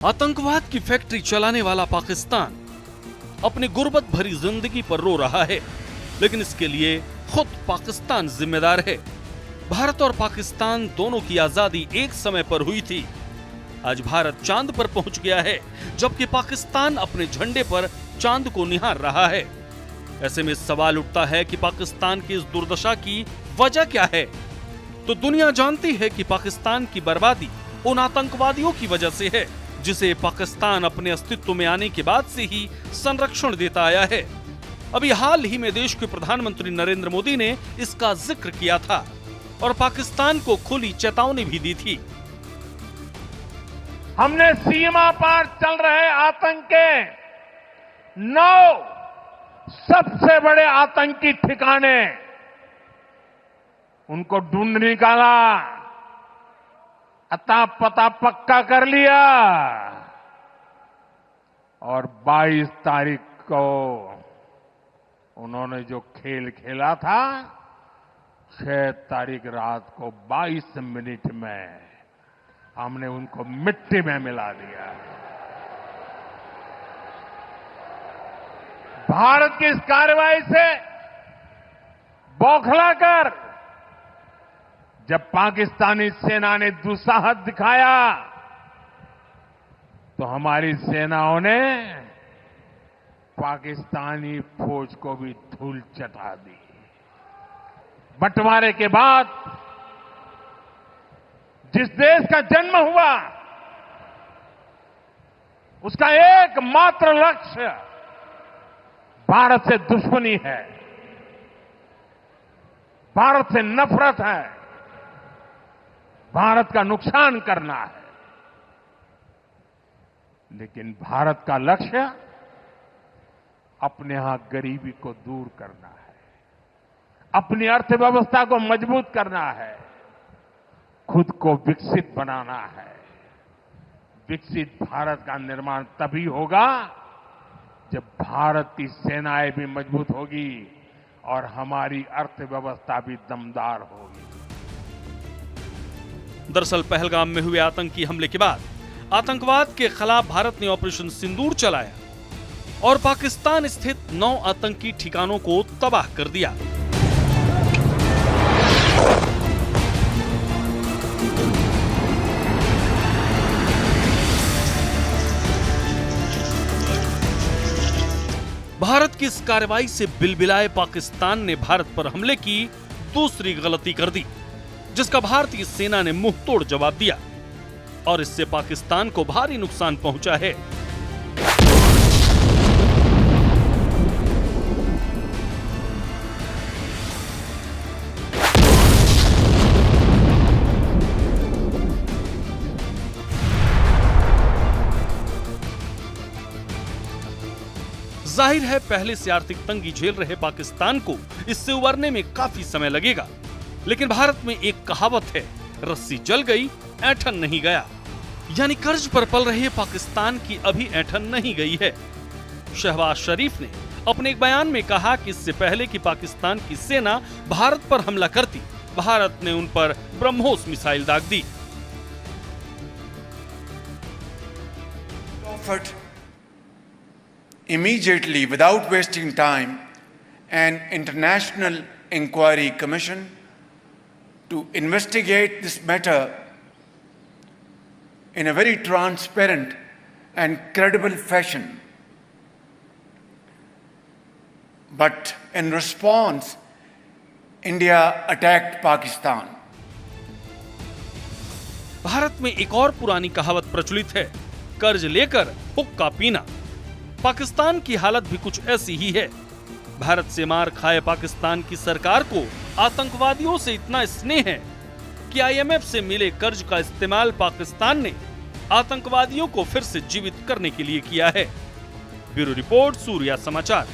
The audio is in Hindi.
आतंकवाद की फैक्ट्री चलाने वाला पाकिस्तान अपनी गुर्बत भरी जिंदगी पर रो रहा है, लेकिन इसके लिए खुद पाकिस्तान जिम्मेदार है। भारत और पाकिस्तान दोनों की आजादी एक समय पर हुई थी। आज भारत चांद पर पहुंच गया है, जबकि पाकिस्तान अपने झंडे पर चांद को निहार रहा है। ऐसे में सवाल उठता है कि पाकिस्तान की इस दुर्दशा की वजह क्या है? तो दुनिया जानती है कि पाकिस्तान की बर्बादी उन आतंकवादियों की वजह से है, जिसे पाकिस्तान अपने अस्तित्व में आने के बाद से ही संरक्षण देता आया है। अभी हाल ही में देश के प्रधानमंत्री नरेंद्र मोदी ने इसका जिक्र किया था और पाकिस्तान को खुली चेतावनी भी दी थी। हमने सीमा पार चल रहे आतंक के 9 सबसे बड़े आतंकी ठिकाने उनको ढूंढ निकाला, अता पता पक्का कर लिया और 22 तारीख को उन्होंने जो खेल खेला था, 6 तारीख रात को 22 मिनट में हमने उनको मिट्टी में मिला दिया। भारत की इस कार्रवाई से बौखलाकर जब पाकिस्तानी सेना ने दुस्साहस दिखाया, तो हमारी सेनाओं ने पाकिस्तानी फौज को भी धूल चटा दी। बंटवारे के बाद जिस देश का जन्म हुआ, उसका एकमात्र लक्ष्य भारत से दुश्मनी है, भारत से नफरत है, भारत का नुकसान करना है। लेकिन भारत का लक्ष्य अपने यहां गरीबी को दूर करना है, अपनी अर्थव्यवस्था को मजबूत करना है, खुद को विकसित बनाना है। विकसित भारत का निर्माण तभी होगा जब भारत की सेनाएं भी मजबूत होगी और हमारी अर्थव्यवस्था भी दमदार होगी। दरअसल पहलगाम में हुए आतंकी हमले के बाद आतंकवाद के खिलाफ भारत ने ऑपरेशन सिंदूर चलाया और पाकिस्तान स्थित 9 आतंकी ठिकानों को तबाह कर दिया। भारत की इस कार्रवाई से बिलबिलाए पाकिस्तान ने भारत पर हमले की दूसरी गलती कर दी, जिसका भारतीय सेना ने मुंह तोड़ जवाब दिया और इससे पाकिस्तान को भारी नुकसान पहुंचा है। जाहिर है पहले से आर्थिक तंगी झेल रहे पाकिस्तान को इससे उबरने में काफी समय लगेगा, लेकिन भारत में एक कहावत है, रस्सी जल गई ऐंठन नहीं गया। यानी कर्ज पर पल रहे पाकिस्तान की अभी ऐंठन नहीं गई है। शहबाज शरीफ ने अपने एक बयान में कहा कि इससे पहले कि पाकिस्तान की सेना भारत पर हमला करती, भारत ने उन पर ब्रह्मोस मिसाइल दाग दी। Immediately, without wasting time, an international inquiry commission to investigate this matter in a very transparent and credible fashion. But in response, India attacked Pakistan. Bharat में एक और पुरानी कहावत प्रचलित है, कर्ज लेकर हुक्का पीना। पाकिस्तान की हालत भी कुछ ऐसी ही है। भारत से मार खाए पाकिस्तान की सरकार को आतंकवादियों से इतना स्नेह है कि IMF से मिले कर्ज का इस्तेमाल पाकिस्तान ने आतंकवादियों को फिर से जीवित करने के लिए किया है। ब्यूरो रिपोर्ट, सूर्या समाचार।